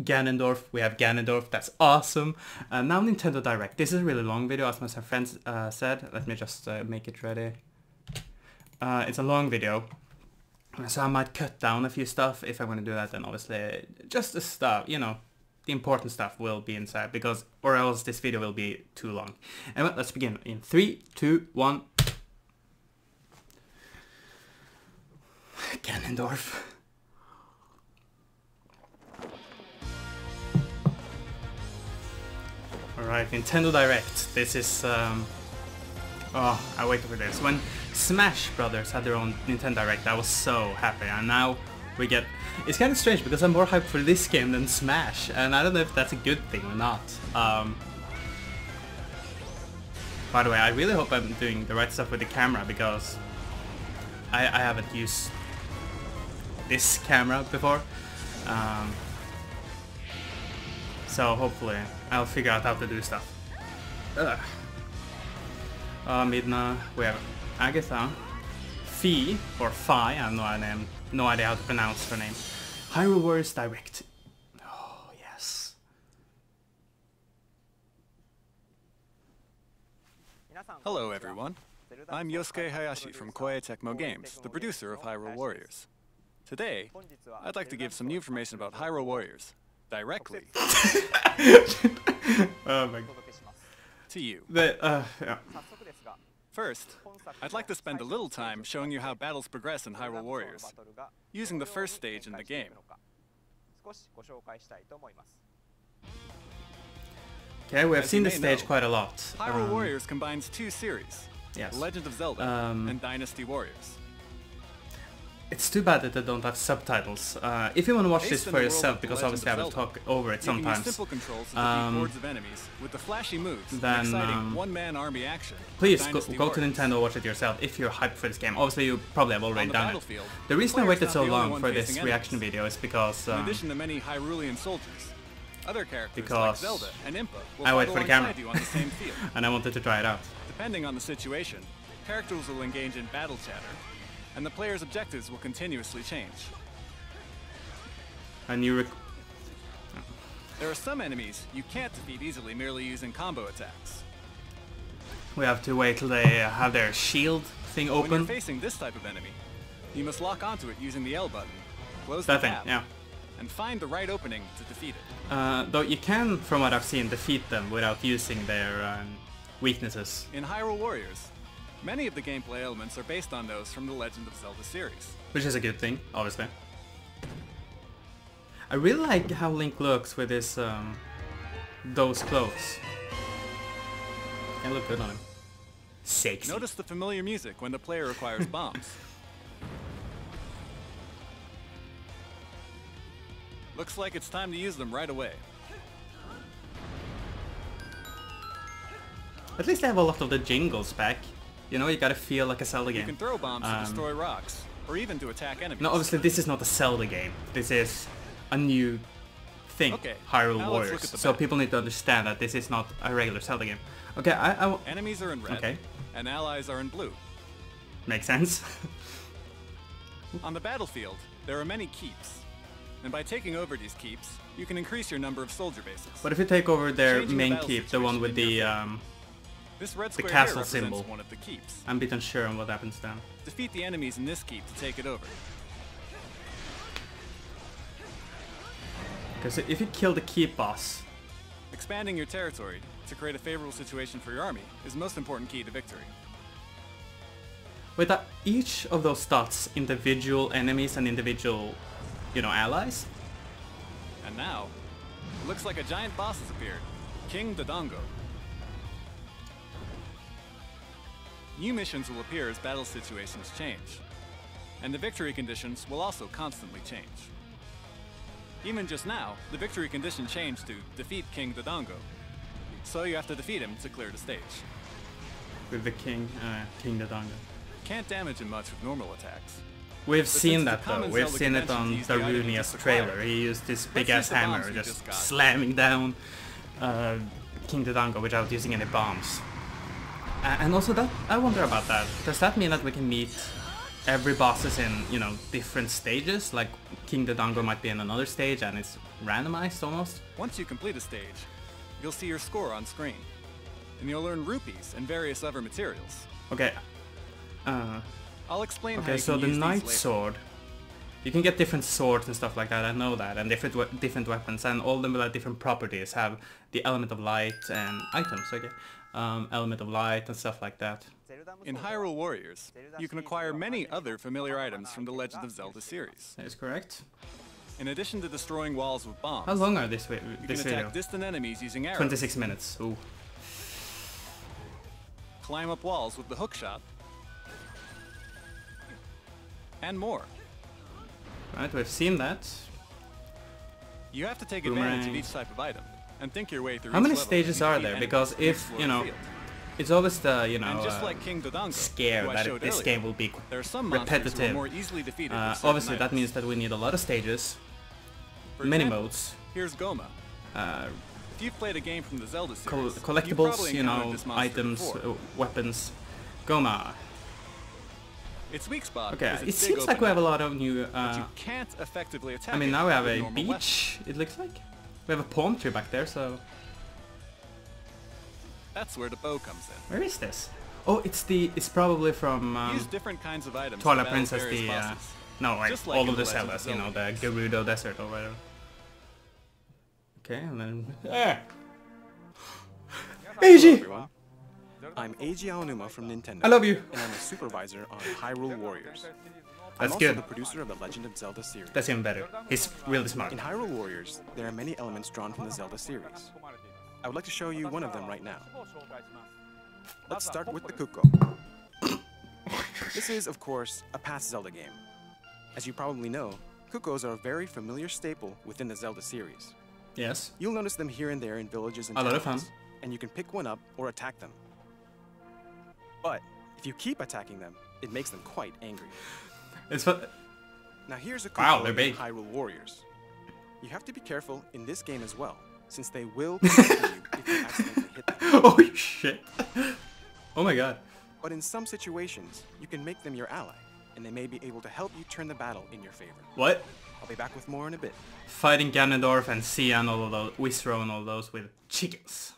Ganondorf, we have Ganondorf, that's awesome. Now Nintendo Direct. This is a really long video, as my friends said. Let me just make it ready. It's a long video, so I might cut down a few stuff. If I'm going to do that, then obviously just the stuff, you know, the important stuff will be inside, because or else this video will be too long. And let's begin in 3, 2, 1. Ganondorf. Alright, Nintendo Direct. This is oh, I waited for this. When Smash Brothers had their own Nintendo Direct, I was so happy, and now we get... It's kind of strange because I'm more hyped for this game than Smash, and I don't know if that's a good thing or not. By the way, I really hope I'm doing the right stuff with the camera, because I haven't used this camera before. So hopefully I'll figure out how to do stuff. Midna, we have Agatha, Fi, or Fi, I have no idea how to pronounce her name. Hyrule Warriors Direct. Oh, yes. Hello everyone, I'm Yosuke Hayashi from Koei Tecmo Games, the producer of Hyrule Warriors. Today, I'd like to give some new information about Hyrule Warriors, directly Oh my god. to you. Yeah. First, I'd like to spend a little time showing you how battles progress in Hyrule Warriors, using the first stage in the game. Okay, we have seen this stage quite a lot. Hyrule Warriors combines two series, yes. Legend of Zelda and Dynasty Warriors. It's too bad that they don't have subtitles. If you want to watch this for yourself, because Legend obviously I will talk over it sometimes, you can use simple controls to defeat hordes of enemies with the flashy moves then, and exciting one-man army action. please go to Nintendo, watch it yourself if you're hyped for this game. Obviously you probably have already done it. The reason I waited so long for this reaction video is because in addition to many Hyrulean soldiers, other characters because like Zelda and Impa will I wait follow for the camera alongside you on the same field. and I wanted to try it out. Depending on the situation, characters will engage in battle chatter, and the player's objectives will continuously change. And you There are some enemies you can't defeat easily merely using combo attacks. we have to wait till they have their shield thing When you're open. facing this type of enemy, you must lock onto it using the L button, close That the thing, tab, yeah. and find the right opening to defeat it. Though you can, from what I've seen, defeat them without using their weaknesses. In Hyrule Warriors, many of the gameplay elements are based on those from the Legend of Zelda series. Which is a good thing, obviously. I really like how Link looks with his, those clothes. Can look good on him. Sexy. Notice the familiar music when the player acquires bombs. Looks like it's time to use them right away. At least they have a lot of the jingles back. You know, you gotta feel like a Zelda You game. can throw bombs to destroy rocks, or even to attack enemies. No, obviously this is not a Zelda game. This is a new thing, Okay, Hyrule now let's Warriors. look at the So map. people need to understand that this is not a regular Zelda game. Okay, Enemies are in red, Okay. and allies are in blue. makes sense. On the battlefield, there are many keeps. And by taking over these keeps, you can increase your number of soldier bases. But if you take over their Changing the main battle keep, the one with situation in the, your This red square castle here represents symbol. one of the keeps. I'm a bit unsure on what happens then. Defeat the enemies in this keep to take it over. Because if you kill the keep boss, Expanding your territory to create a favorable situation for your army is the most important key to victory. with each of those dots individual enemies and individual, you know, allies. And now, it looks like a giant boss has appeared, King Dodongo. New missions will appear as battle situations change, and the victory conditions will also constantly change. Even just now, the victory condition changed to defeat King Dodongo, so you have to defeat him to clear the stage. With the King Dodongo. Can't damage him much with normal attacks. We've since seen it's a that though, common we've Zelda seen it convention on to use the item you Darunia's just trailer. acquired. He used this Let's big use ass the hammer bombs we just just got. slamming down King Dodongo without using any bombs. And also that, I wonder about that. Does that mean that we can meet every bosses in, you know, different stages? Like King Dodongo might be in another stage and it's randomized almost. Once you complete a stage, you'll see your score on screen. And you'll earn rupees and various other materials. Okay. I'll explain how Okay, you so can the use Knight these later. Sword. You can get different swords and stuff like that, I know that, and different weapons, and all of them will have different properties, have the element of light and items, okay? Element of light and stuff like that. In Hyrule Warriors, you can acquire many other familiar items from the Legend of Zelda series. That is correct. In addition to destroying walls with bombs, How long are this you can video? attack distant enemies using arrows, 26 minutes, ooh. climb up walls with the hook shot, and more. Right, we've seen that. You have to take Boomerang. advantage of each type of item and think your way through How each many level stages and are defeat there? enemies Because and if, explore you the know, field. it's always the, you know, And just like King Dodongo, scare who I that showed this earlier, game will be there are some monsters who are repetitive. more easily defeated with certain Obviously that items. means that we need a lot of stages, For many example, modes, Here's Goma. If you've played a game from the Zelda series, you've collectibles, probably you encountered know, this monster items, before. weapons. Goma. Its weak spot Okay, is it its big seems like open we have a eye, lot of new... but you can't effectively attack I mean, it now we have with a normal beach, it looks like. We have a palm tree back there, so... weapons. That's where the bow comes in. Where is this? Oh, it's probably from Use different kinds of items to Twilight battle Princess, various the... bosses. no, like, Just like all in of the the Legend of Zeldas, you know, the Zelda Gerudo Desert or whatever. Okay, and then... Hello Eiji! everyone. I'm Eiji Aonuma from Nintendo. I love you! And I'm a supervisor on Hyrule Warriors. That's I'm good. also the producer of the Legend of Zelda series. That's even better. He's really smart. In Hyrule Warriors, there are many elements drawn from the Zelda series. I would like to show you one of them right now. Let's start with the Kuko. This is, of course, a past Zelda game. As you probably know, Kukos are a very familiar staple within the Zelda series. Yes. You'll notice them here and there in villages and A lot of towns, fun. and you can pick one up or attack them. But if you keep attacking them, it makes them quite angry. It's fun. Now here's a Wow, Kuko they're in big. Hyrule Warriors. You have to be careful in this game as well, since they will come after you if you accidentally hit them. Oh shit. Oh my god. But in some situations, you can make them your ally, and they may be able to help you turn the battle in your favor. What? I'll be back with more in a bit. Fighting Ganondorf and Cia and all of those, Wizro and all those with chickens.